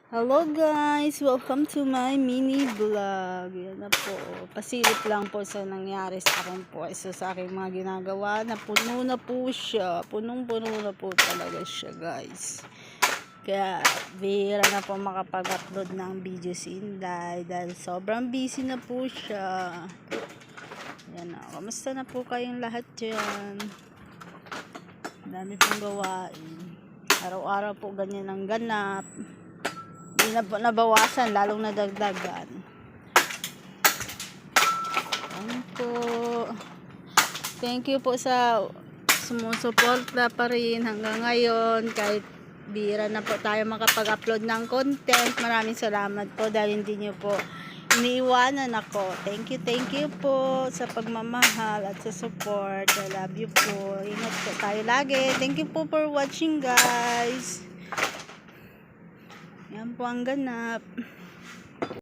Hello guys! Welcome to my mini vlog. Yan na po. Pasilip lang po sa nangyari sa akin po. So sa aking mga ginagawa na puno na po siya. Punong-puno na po talaga siya guys. Kaya bihira na po makapag-upload ng video si Inday dahil sobrang busy na po siya. Yan na. Kamusta na po kayong lahat dyan? Dami pong gawain. Araw-araw po ganyan ang ganap. Hindi na nabawasan, lalong nadagdagan. Ano po. Thank you po sa sumusuporta pa rin hanggang ngayon. Kahit bihira na po tayo makapag-upload ng content. Maraming salamat po dahil hindi nyo po iniiwanan ako. Thank you po sa pagmamahal at sa support. I love you po. Ingat po tayo lagi. Thank you po for watching guys. Yan po ang ganap.